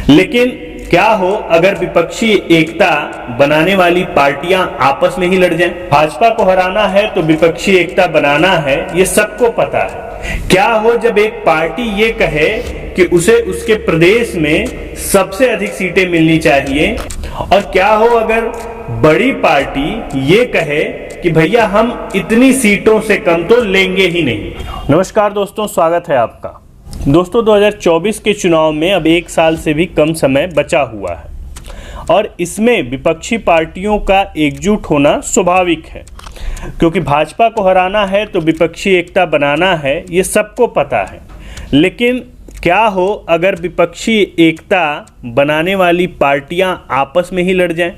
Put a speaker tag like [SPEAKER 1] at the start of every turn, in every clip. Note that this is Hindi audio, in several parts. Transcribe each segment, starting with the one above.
[SPEAKER 1] लेकिन क्या हो अगर विपक्षी एकता बनाने वाली पार्टियां आपस में ही लड़ जाएं? भाजपा को हराना है तो विपक्षी एकता बनाना है, ये सबको पता है। क्या हो जब एक पार्टी ये कहे कि उसे उसके प्रदेश में सबसे अधिक सीटें मिलनी चाहिए, और क्या हो अगर बड़ी पार्टी ये कहे कि भैया हम इतनी सीटों से कम तो लेंगे ही नहीं। नमस्कार दोस्तों, स्वागत है आपका। दोस्तों 2024 के चुनाव में अब 1 साल से भी कम समय बचा हुआ है और इसमें विपक्षी पार्टियों का एकजुट होना स्वाभाविक है, क्योंकि भाजपा को हराना है तो विपक्षी एकता बनाना है, ये सबको पता है। लेकिन क्या हो अगर विपक्षी एकता बनाने वाली पार्टियां आपस में ही लड़ जाएं?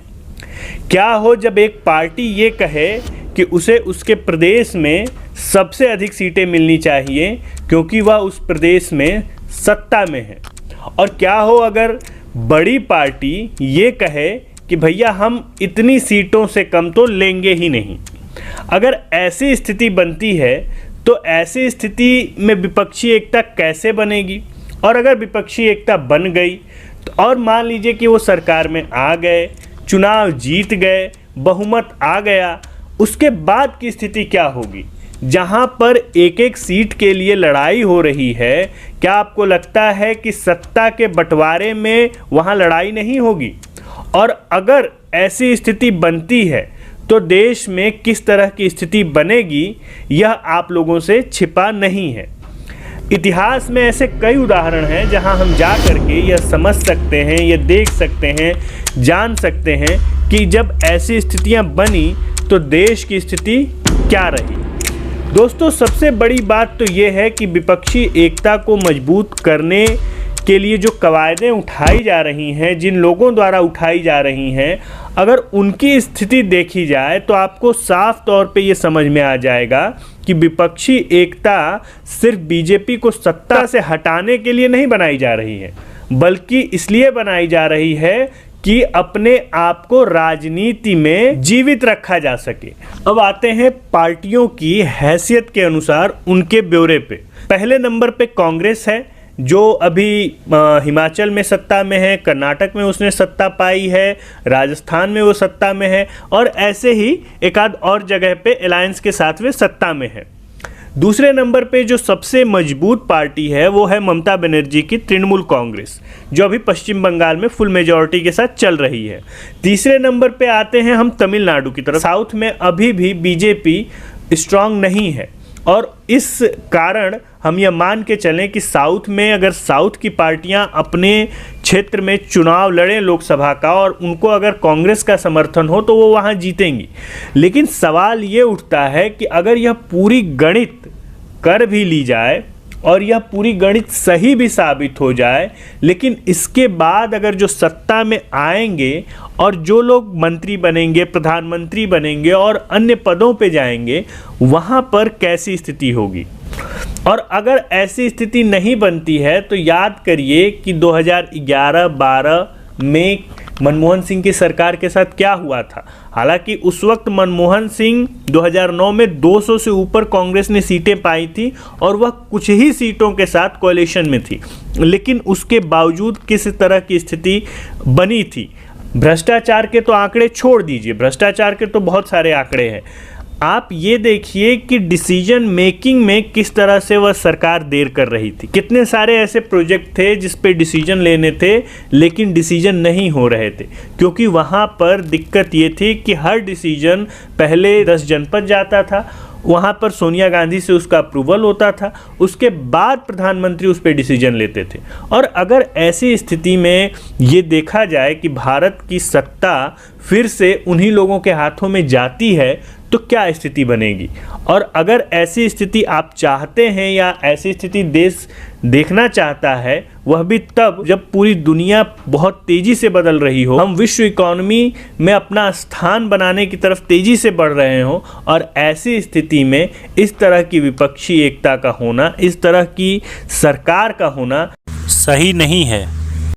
[SPEAKER 1] क्या हो जब एक पार्टी ये कहे कि उसे उसके प्रदेश में सबसे अधिक सीटें मिलनी चाहिए क्योंकि वह उस प्रदेश में सत्ता में है, और क्या हो अगर बड़ी पार्टी ये कहे कि भैया हम इतनी सीटों से कम तो लेंगे ही नहीं। अगर ऐसी स्थिति बनती है तो ऐसी स्थिति में विपक्षी एकता कैसे बनेगी? और अगर विपक्षी एकता बन गई तो और मान लीजिए कि वो सरकार में आ गए, चुनाव जीत गए, बहुमत आ गया, उसके बाद की स्थिति क्या होगी? जहां पर एक एक सीट के लिए लड़ाई हो रही है, क्या आपको लगता है कि सत्ता के बंटवारे में वहां लड़ाई नहीं होगी? और अगर ऐसी स्थिति बनती है तो देश में किस तरह की स्थिति बनेगी, यह आप लोगों से छिपा नहीं है। इतिहास में ऐसे कई उदाहरण हैं जहां हम जा करके यह समझ सकते हैं, यह देख सकते हैं, जान सकते हैं कि जब ऐसी स्थितियां बनी तो देश की स्थिति क्या रही। दोस्तों सबसे बड़ी बात तो ये है कि विपक्षी एकता को मजबूत करने के लिए जो कवायदें उठाई जा रही हैं, जिन लोगों द्वारा उठाई जा रही हैं, अगर उनकी स्थिति देखी जाए तो आपको साफ तौर पे ये समझ में आ जाएगा कि विपक्षी एकता सिर्फ बीजेपी को सत्ता से हटाने के लिए नहीं बनाई जा रही है, बल्कि इसलिए बनाई जा रही है कि अपने आप को राजनीति में जीवित रखा जा सके। अब आते हैं पार्टियों की हैसियत के अनुसार उनके ब्यौरे पे। पहले नंबर पे कांग्रेस है, जो अभी हिमाचल में सत्ता में है, कर्नाटक में उसने सत्ता पाई है, राजस्थान में वो सत्ता में है, और ऐसे ही एक आध और जगह पे अलायंस के साथ में सत्ता में है। दूसरे नंबर पे जो सबसे मजबूत पार्टी है वो है ममता बनर्जी की तृणमूल कांग्रेस, जो अभी पश्चिम बंगाल में फुल मेजॉरिटी के साथ चल रही है। तीसरे नंबर पे आते हैं हम तमिलनाडु की तरफ। साउथ में अभी भी बीजेपी स्ट्रांग नहीं है, और इस कारण हम यह मान के चलें कि साउथ में अगर साउथ की पार्टियां अपने क्षेत्र में चुनाव लड़ें लोकसभा का और उनको अगर कांग्रेस का समर्थन हो तो वो वहां जीतेंगी। लेकिन सवाल ये उठता है कि अगर यह पूरी गणित कर भी ली जाए और यह पूरी गणित सही भी साबित हो जाए, लेकिन इसके बाद अगर जो सत्ता में आएंगे और जो लोग मंत्री बनेंगे, प्रधानमंत्री बनेंगे और अन्य पदों पे जाएंगे, वहाँ पर कैसी स्थिति होगी? और अगर ऐसी स्थिति नहीं बनती है तो याद करिए कि 2011-12 में मनमोहन सिंह की सरकार के साथ क्या हुआ था। हालांकि उस वक्त मनमोहन सिंह 2009 में 200 से ऊपर कांग्रेस ने सीटें पाई थी और वह कुछ ही सीटों के साथ कोalition में थी, लेकिन उसके बावजूद किस तरह की स्थिति बनी थी। भ्रष्टाचार के तो आंकड़े छोड़ दीजिए, भ्रष्टाचार के तो बहुत सारे आंकड़े हैं। आप ये देखिए कि डिसीजन मेकिंग में किस तरह से वह सरकार देर कर रही थी। कितने सारे ऐसे प्रोजेक्ट थे जिस पे डिसीजन लेने थे लेकिन डिसीजन नहीं हो रहे थे, क्योंकि वहाँ पर दिक्कत ये थी कि हर डिसीजन पहले 10 जनपद जाता था, वहाँ पर सोनिया गांधी से उसका अप्रूवल होता था, उसके बाद प्रधानमंत्री उस पर डिसीजन लेते थे। और अगर ऐसी स्थिति में ये देखा जाए कि भारत की सत्ता फिर से उन्हीं लोगों के हाथों में जाती है तो क्या स्थिति बनेगी? और अगर ऐसी स्थिति आप चाहते हैं या ऐसी स्थिति देश देखना चाहता है, वह भी तब जब पूरी दुनिया बहुत तेज़ी से बदल रही हो, हम विश्व इकोनॉमी में अपना स्थान बनाने की तरफ तेज़ी से बढ़ रहे हों, और ऐसी स्थिति में इस तरह की विपक्षी एकता का होना, इस तरह की सरकार का होना
[SPEAKER 2] सही नहीं है।